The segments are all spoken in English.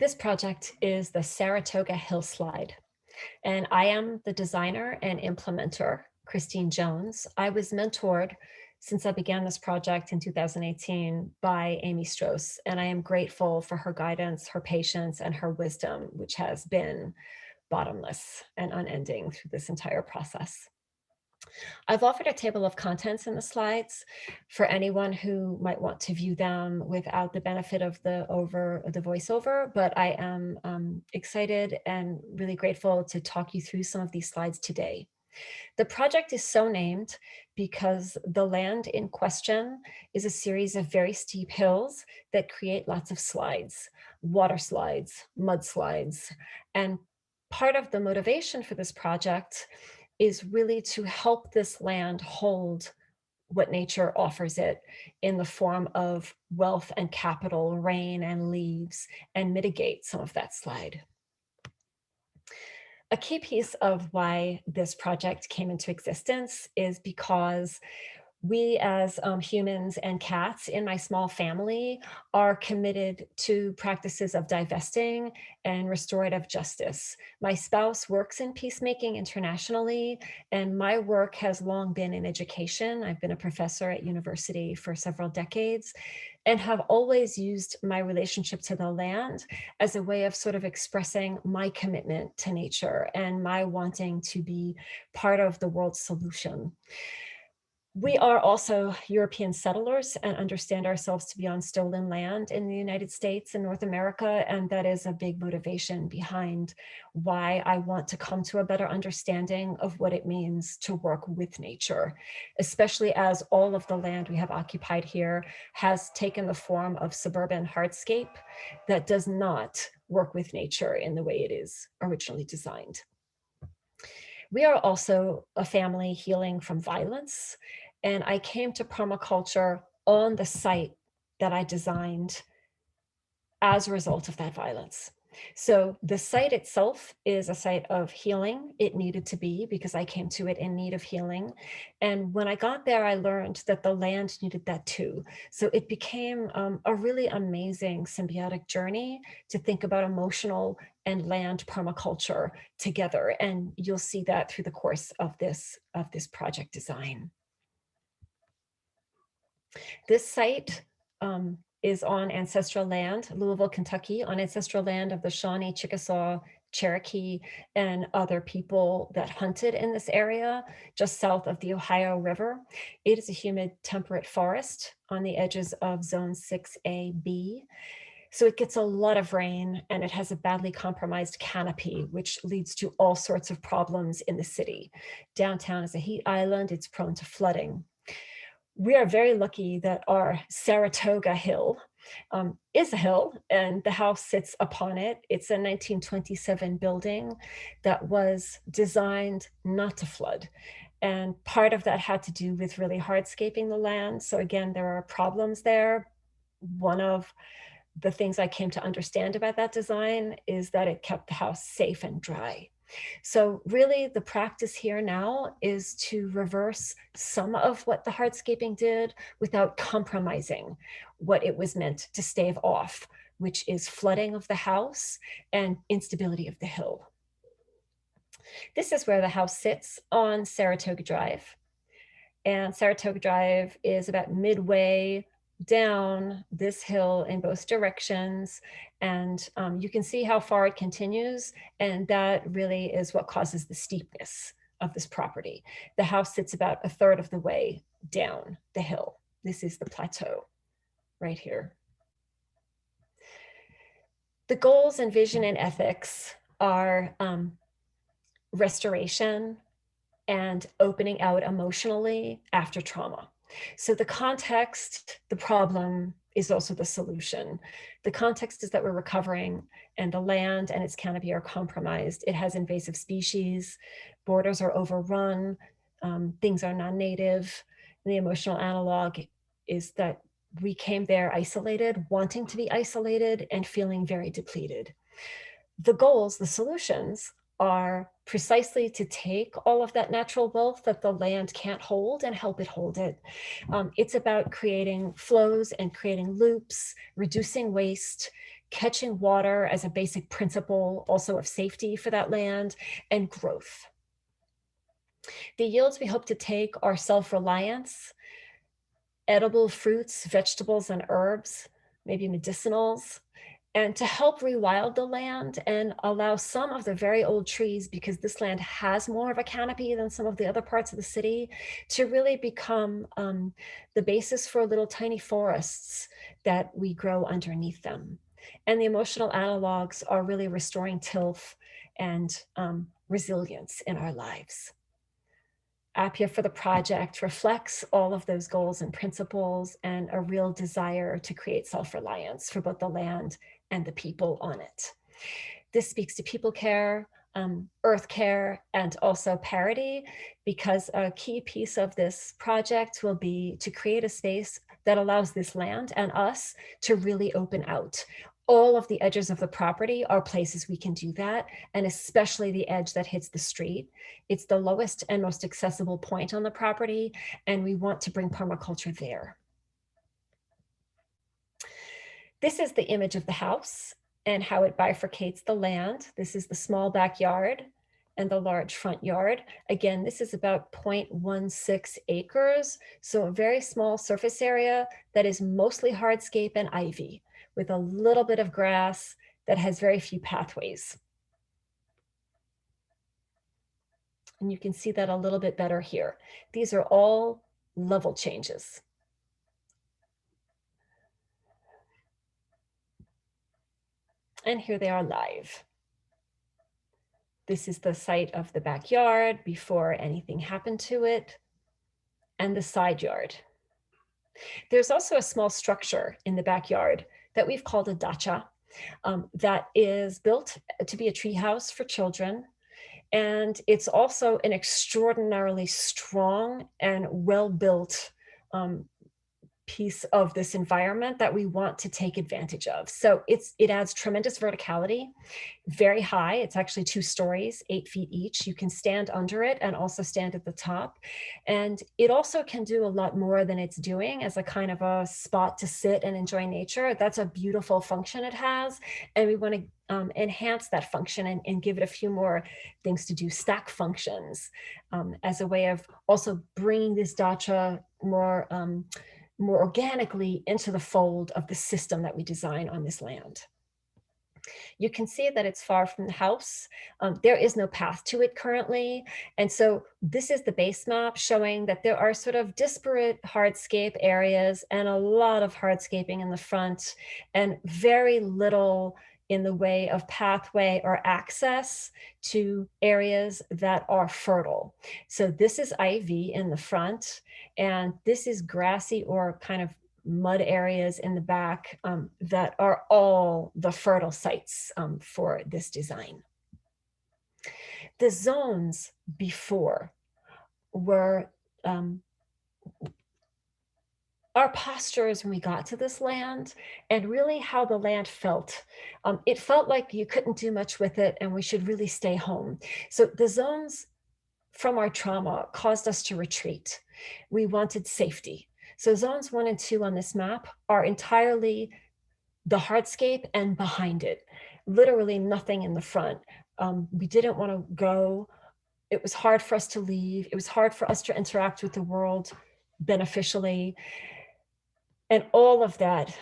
This project is the Saratoga Hillslide, and I am the designer and implementer, Christine Jones. I was mentored since I began this project in 2018 by Amy Strauss, and I am grateful for her guidance, her patience, and her wisdom, which has been bottomless and unending through this entire process. I've offered a table of contents in the slides for anyone who might want to view them without the benefit of the voiceover, but I am excited and really grateful to talk you through some of these slides today. The project is so named because the land in question is a series of very steep hills that create lots of slides, water slides, mudslides, and part of the motivation for this project is really to help this land hold what nature offers it in the form of wealth and capital, rain and leaves, and mitigate some of that slide. A key piece of why this project came into existence is because we as humans and cats in my small family are committed to practices of divesting and restorative justice. My spouse works in peacemaking internationally, and my work has long been in education. I've been a professor at university for several decades and have always used my relationship to the land as a way of sort of expressing my commitment to nature and my wanting to be part of the world's solution. We are also European settlers and understand ourselves to be on stolen land in the United States and North America, and that is a big motivation behind why I want to come to a better understanding of what it means to work with nature, especially as all of the land we have occupied here has taken the form of suburban hardscape that does not work with nature in the way it is originally designed. We are also a family healing from violence, and I came to permaculture on the site that I designed as a result of that violence. So the site itself is a site of healing. It needed to be because I came to it in need of healing. And when I got there, I learned that the land needed that too. So it became a really amazing symbiotic journey to think about emotional and land permaculture together. And you'll see that through the course of this project design. This site is on ancestral land, Louisville, Kentucky, on ancestral land of the Shawnee, Chickasaw, Cherokee, and other people that hunted in this area just south of the Ohio River. It is a humid temperate forest on the edges of zone 6A-B. So it gets a lot of rain and it has a badly compromised canopy, which leads to all sorts of problems in the city. Downtown is a heat island, it's prone to flooding. We are very lucky that our Saratoga Hill is a hill and the house sits upon it. It's a 1927 building that was designed not to flood. And part of that had to do with really hardscaping the land. So again, there are problems there. One of the things I came to understand about that design is that it kept the house safe and dry. So really the practice here now is to reverse some of what the hardscaping did without compromising what it was meant to stave off, which is flooding of the house and instability of the hill. This is where the house sits on Saratoga Drive. And Saratoga Drive is about midway down this hill in both directions. And you can see how far it continues. And that really is what causes the steepness of this property. The house sits about a third of the way down the hill. This is the plateau right here. The goals and vision and ethics are restoration and opening out emotionally after trauma. So the context, the problem is also the solution. The context is that we're recovering and the land and its canopy are compromised. It has invasive species, borders are overrun, things are non-native. The emotional analog is that we came there isolated, wanting to be isolated and feeling very depleted. The goals, the solutions, are precisely to take all of that natural wealth that the land can't hold and help it hold it. It's about creating flows and creating loops, reducing waste, catching water as a basic principle also of safety for that land, and growth. The yields we hope to take are self-reliance, edible fruits, vegetables, and herbs, maybe medicinals, and to help rewild the land and allow some of the very old trees, because this land has more of a canopy than some of the other parts of the city, to really become the basis for little tiny forests that we grow underneath them. And the emotional analogs are really restoring tilth and resilience in our lives. Appia for the project reflects all of those goals and principles and a real desire to create self-reliance for both the land and the people on it. This speaks to people care, earth care, and also parity, because a key piece of this project will be to create a space that allows this land and us to really open out. All of the edges of the property are places we can do that, and especially the edge that hits the street. It's the lowest and most accessible point on the property, and we want to bring permaculture there. This is the image of the house and how it bifurcates the land. This is the small backyard and the large front yard. Again, this is about 0.16 acres, so a very small surface area that is mostly hardscape and ivy, with a little bit of grass that has very few pathways. And you can see that a little bit better here. These are all level changes. And here they are live. This is the site of the backyard before anything happened to it, and the side yard. There's also a small structure in the backyard that we've called a dacha, that is built to be a treehouse for children. And it's also an extraordinarily strong and well-built piece of this environment that we want to take advantage of. So it adds tremendous verticality, very high. It's actually 2 stories, 8 feet each. You can stand under it and also stand at the top. And it also can do a lot more than it's doing as a kind of a spot to sit and enjoy nature. That's a beautiful function it has. And we want to enhance that function and give it a few more things to do, stack functions, as a way of also bringing this dacha more organically into the fold of the system that we design on this land. You can see that it's far from the house. There is no path to it currently. And so this is the base map showing that there are sort of disparate hardscape areas and a lot of hardscaping in the front and very little in the way of pathway or access to areas that are fertile. So this is ivy in the front, and this is grassy or kind of mud areas in the back that are all the fertile sites for this design. The zones before were our postures when we got to this land, and really how the land felt. It felt like you couldn't do much with it and we should really stay home. So the zones from our trauma caused us to retreat. We wanted safety. So zones 1 and 2 on this map are entirely the hardscape and behind it, literally nothing in the front. We didn't want to go. It was hard for us to leave. It was hard for us to interact with the world beneficially. And all of that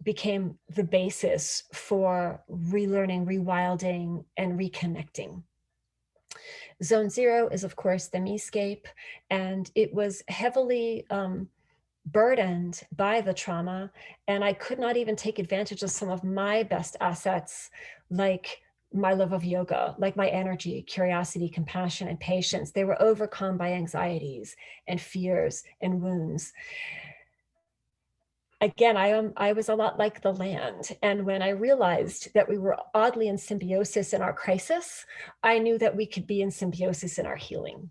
became the basis for relearning, rewilding, and reconnecting. Zone 0 is, of course, the me-scape, and it was heavily burdened by the trauma, and I could not even take advantage of some of my best assets, like my love of yoga, like my energy, curiosity, compassion, and patience. They were overcome by anxieties and fears and wounds. Again, I was a lot like the land. And when I realized that we were oddly in symbiosis in our crisis, I knew that we could be in symbiosis in our healing.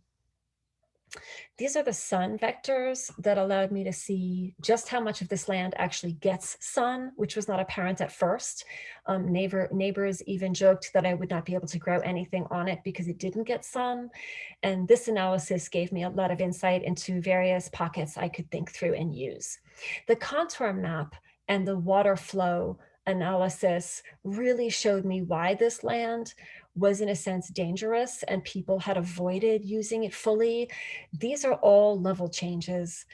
These are the sun vectors that allowed me to see just how much of this land actually gets sun, which was not apparent at first. Neighbors even joked that I would not be able to grow anything on it because it didn't get sun. And this analysis gave me a lot of insight into various pockets I could think through and use. The contour map and the water flow analysis really showed me why this land was in a sense dangerous and people had avoided using it fully. These are all level changes.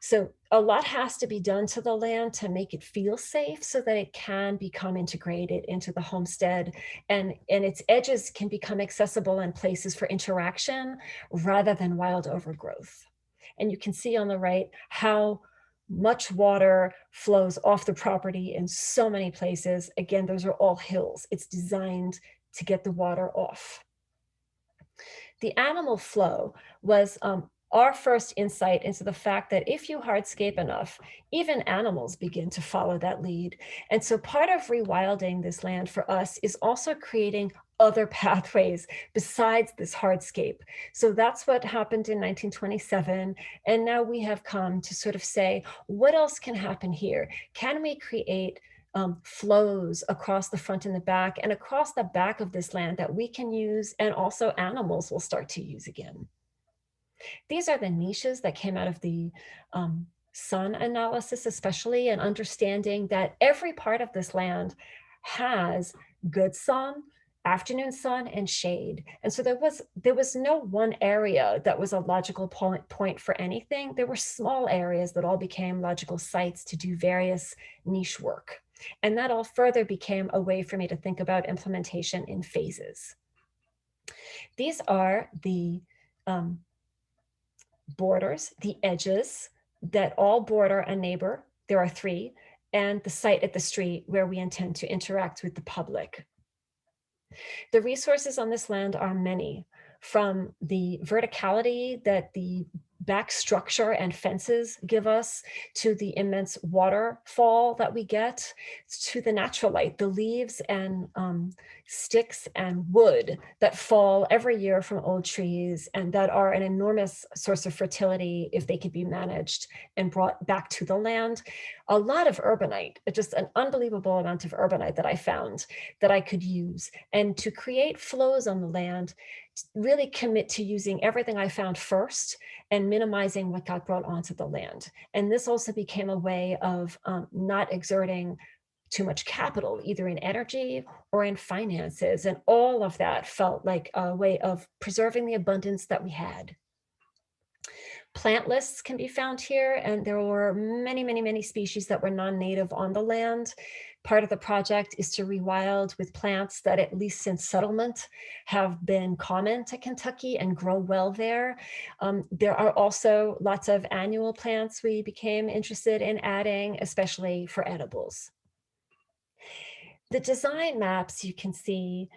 So a lot has to be done to the land to make it feel safe so that it can become integrated into the homestead and its edges can become accessible and places for interaction rather than wild overgrowth. And you can see on the right how much water flows off the property in so many places. Again, those are all hills. It's designed to get the water off. The animal flow was our first insight into the fact that if you hardscape enough, even animals begin to follow that lead. And so part of rewilding this land for us is also creating other pathways besides this hardscape. So that's what happened in 1927. And now we have come to sort of say, what else can happen here? Can we create flows across the front and the back and across the back of this land that we can use and also animals will start to use again. These are the niches that came out of the sun analysis, especially, and understanding that every part of this land has good sun, afternoon sun, and shade. And so there was no one area that was a logical point for anything. There were small areas that all became logical sites to do various niche work. And that all further became a way for me to think about implementation in phases. These are the um, borders, the edges that all border a neighbor. There are three, and the site at the street where we intend to interact with the public. The resources on this land are many, from the verticality that the back structure and fences give us, to the immense waterfall that we get, to the natural light, the leaves and sticks and wood that fall every year from old trees and that are an enormous source of fertility if they could be managed and brought back to the land. A lot of urbanite, just an unbelievable amount of urbanite that I found that I could use. And to create flows on the land, really commit to using everything I found first and minimizing what got brought onto the land. And this also became a way of not exerting too much capital, either in energy or in finances. And all of that felt like a way of preserving the abundance that we had. Plant lists can be found here, and there were many, many, many species that were non-native on the land. Part of the project is to rewild with plants that, at least since settlement, have been common to Kentucky and grow well there. There are also lots of annual plants we became interested in adding, especially for edibles. The design maps you can see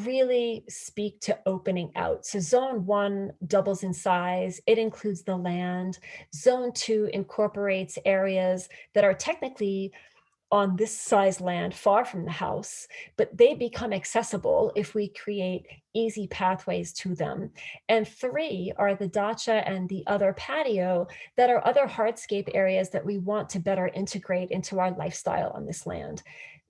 really speak to opening out. So zone 1 doubles in size. It includes the land. Zone 2 incorporates areas that are technically on this size land far from the house, but they become accessible if we create easy pathways to them. And 3 are the dacha and the other patio that are other hardscape areas that we want to better integrate into our lifestyle on this land.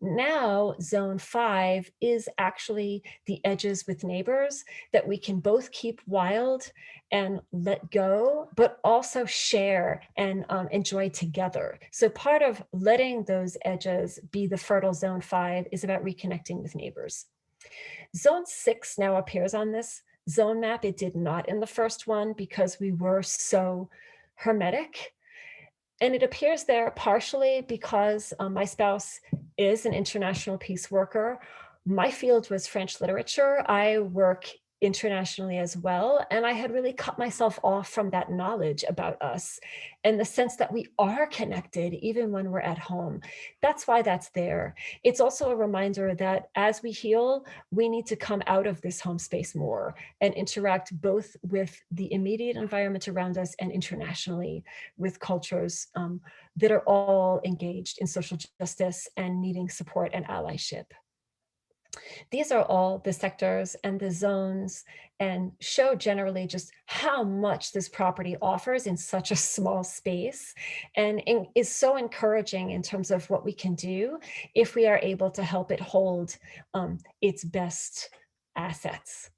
Now, zone 5 is actually the edges with neighbors that we can both keep wild and let go, but also share and enjoy together. So part of letting those edges be the fertile zone 5 is about reconnecting with neighbors. Zone 6 now appears on this zone map. It did not in the first one because we were so hermetic. And it appears there partially because my spouse is an international peace worker. My field was French literature. I work internationally as well. And I had really cut myself off from that knowledge about us and the sense that we are connected even when we're at home. That's why that's there. It's also a reminder that as we heal, we need to come out of this home space more and interact both with the immediate environment around us and internationally with cultures that are all engaged in social justice and needing support and allyship. These are all the sectors and the zones and show generally just how much this property offers in such a small space and is so encouraging in terms of what we can do if we are able to help it hold its best assets.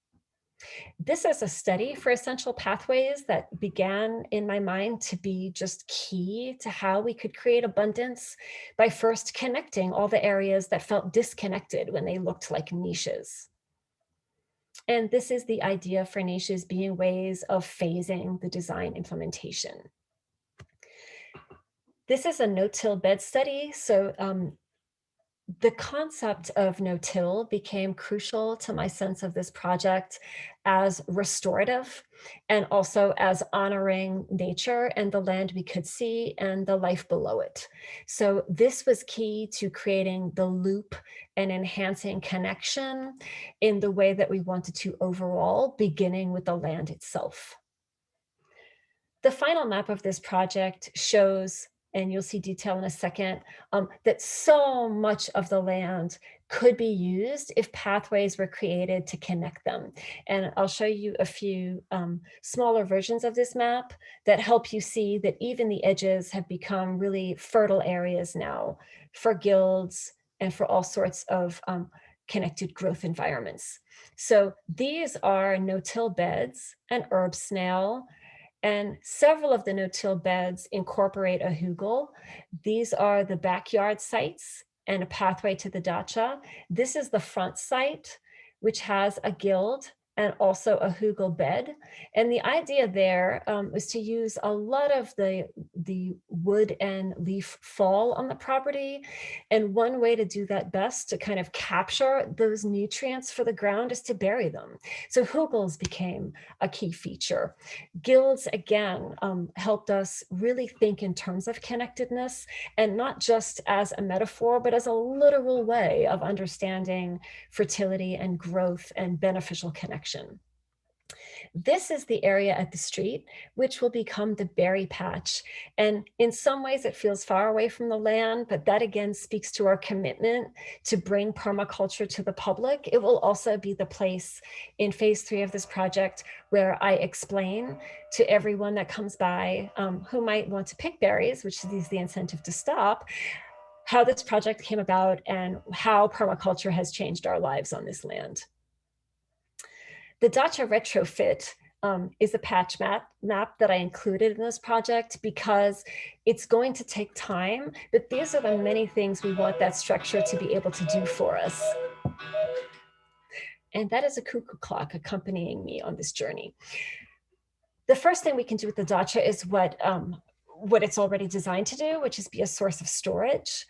This is a study for essential pathways that began in my mind to be just key to how we could create abundance by first connecting all the areas that felt disconnected when they looked like niches. And this is the idea for niches being ways of phasing the design implementation. This is a no-till bed study. So the concept of no-till became crucial to my sense of this project as restorative and also as honoring nature and the land we could see and the life below it. So this was key to creating the loop and enhancing connection in the way that we wanted to overall, beginning with the land itself. The final map of this project shows, and you'll see detail in a second, that so much of the land could be used if pathways were created to connect them. And I'll show you a few smaller versions of this map that help you see that even the edges have become really fertile areas now for guilds and for all sorts of connected growth environments. So these are no-till beds, an herb snail, and several of the no-till beds incorporate a hugel. These are the backyard sites and a pathway to the dacha. This is the front site, which has a guild and also a hugel bed. And the idea there was to use a lot of the wood and leaf fall on the property. And one way to do that best to kind of capture those nutrients for the ground is to bury them. So hugels became a key feature. Guilds, again, helped us really think in terms of connectedness and not just as a metaphor, but as a literal way of understanding fertility and growth and beneficial connection. This is the area at the street, which will become the berry patch. And in some ways, it feels far away from the land, but that again speaks to our commitment to bring permaculture to the public. It will also be the place in phase 3 of this project where I explain to everyone that comes by who might want to pick berries, which is the incentive to stop, how this project came about and how permaculture has changed our lives on this land. The dacha retrofit is a patch map that I included in this project because it's going to take time, but these are the many things we want that structure to be able to do for us. And that is a cuckoo clock accompanying me on this journey. The first thing we can do with the dacha is what it's already designed to do, which is be a source of storage.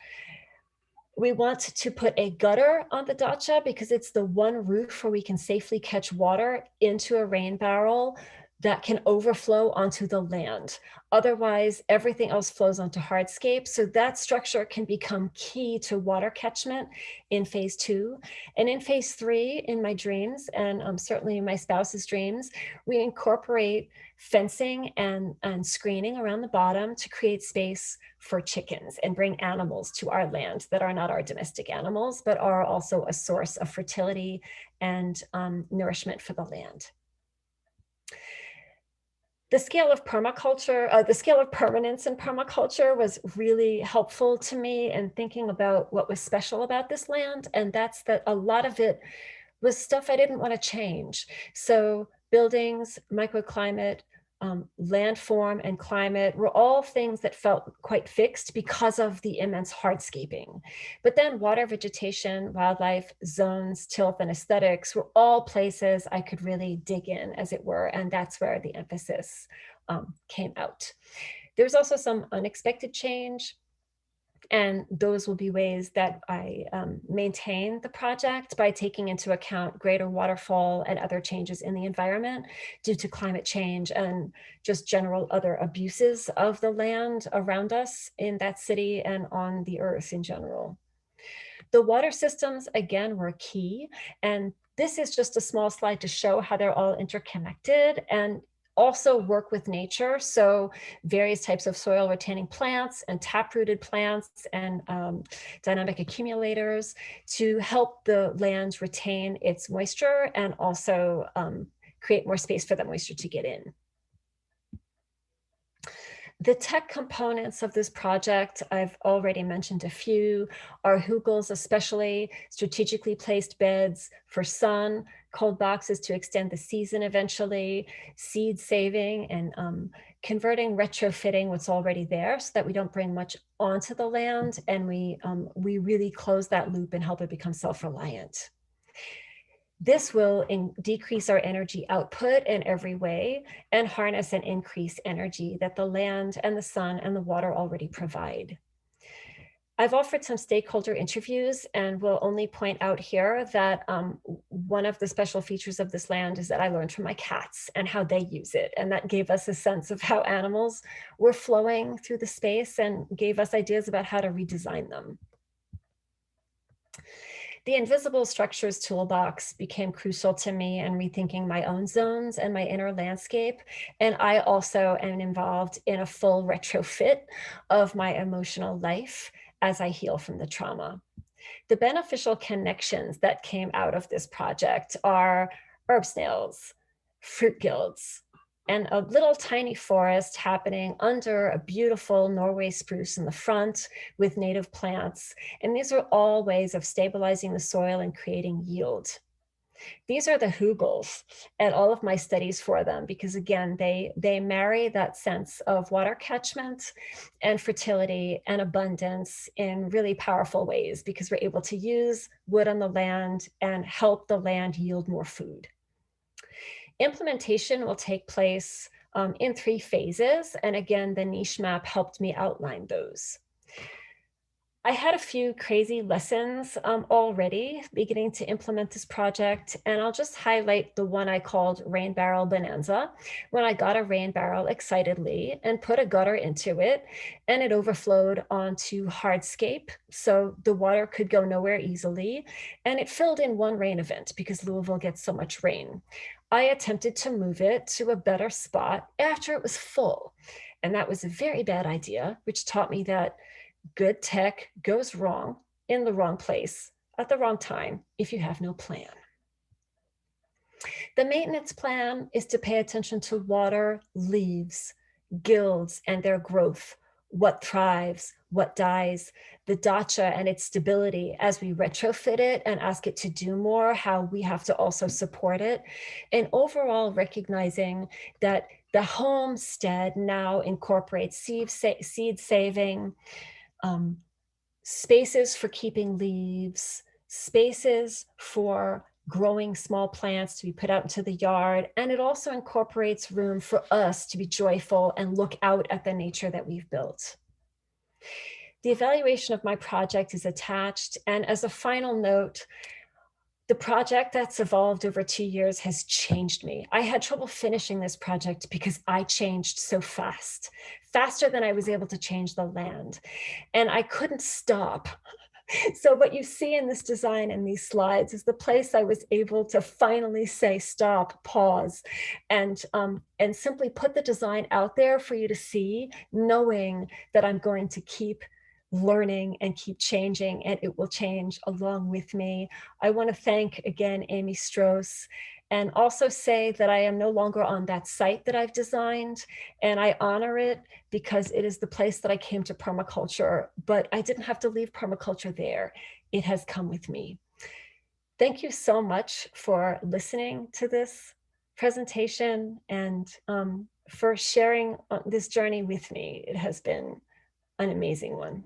We want to put a gutter on the dacha because it's the one roof where we can safely catch water into a rain barrel that can overflow onto the land. Otherwise, everything else flows onto hardscape. So that structure can become key to water catchment in phase 2. And in phase 3, in my dreams, and certainly in my spouse's dreams, we incorporate fencing and screening around the bottom to create space for chickens and bring animals to our land that are not our domestic animals, but are also a source of fertility and nourishment for the land. The scale of permaculture, the scale of permanence in permaculture was really helpful to me in thinking about what was special about this land. And that's that a lot of it was stuff I didn't want to change. So buildings, microclimate, landform and climate were all things that felt quite fixed because of the immense hardscaping. But then water, vegetation, wildlife, zones, tilth, and aesthetics were all places I could really dig in, as it were, and that's where the emphasis came out. There's also some unexpected change. And those will be ways that I maintain the project by taking into account greater waterfall and other changes in the environment due to climate change and just general other abuses of the land around us in that city and on the earth in general. The water systems, again, were key. And this is just a small slide to show how they're all interconnected. And also work with nature. So various types of soil retaining plants and taprooted plants and dynamic accumulators to help the land retain its moisture and also create more space for that moisture to get in. The tech components of this project, I've already mentioned a few, are hugels, especially strategically placed beds for sun, cold boxes to extend the season eventually, seed saving, and converting, retrofitting what's already there so that we don't bring much onto the land, and we really close that loop and help it become self-reliant. This will decrease our energy output in every way and harness and increase energy that the land and the sun and the water already provide. I've offered some stakeholder interviews and will only point out here that one of the special features of this land is that I learned from my cats and how they use it. And that gave us a sense of how animals were flowing through the space and gave us ideas about how to redesign them. The invisible structures toolbox became crucial to me in rethinking my own zones and my inner landscape. And I also am involved in a full retrofit of my emotional life as I heal from the trauma. The beneficial connections that came out of this project are herb snails, fruit guilds, and a little tiny forest happening under a beautiful Norway spruce in the front with native plants. And these are all ways of stabilizing the soil and creating yield. These are the hugels and all of my studies for them, because again, they marry that sense of water catchment and fertility and abundance in really powerful ways, because we're able to use wood on the land and help the land yield more food. Implementation will take place in 3 phases. And again, the niche map helped me outline those. I had a few crazy lessons already beginning to implement this project, and I'll just highlight the one I called Rain Barrel Bonanza, when I got a rain barrel excitedly and put a gutter into it, and it overflowed onto hardscape, so the water could go nowhere easily, and it filled in one rain event because Louisville gets so much rain. I attempted to move it to a better spot after it was full, and that was a very bad idea, which taught me that good tech goes wrong in the wrong place at the wrong time if you have no plan. The maintenance plan is to pay attention to water, leaves, gills, and their growth, what thrives, what dies, the dacha and its stability as we retrofit it and ask it to do more, how we have to also support it, and overall recognizing that the homestead now incorporates seed saving, spaces for keeping leaves, spaces for growing small plants to be put out into the yard. And it also incorporates room for us to be joyful and look out at the nature that we've built. The evaluation of my project is attached. And as a final note, the project that's evolved over 2 years has changed me. I had trouble finishing this project because I changed so fast, faster than I was able to change the land. And I couldn't stop. So what you see in this design and these slides is the place I was able to finally say, stop, pause, and simply put the design out there for you to see, knowing that I'm going to keep learning and keep changing, and it will change along with me. I want to thank again Amy Strauss, and also say that I am no longer on that site that I've designed, and I honor it because it is the place that I came to permaculture, but I didn't have to leave permaculture there. It has come with me. Thank you so much for listening to this presentation and for sharing this journey with me. It has been an amazing one.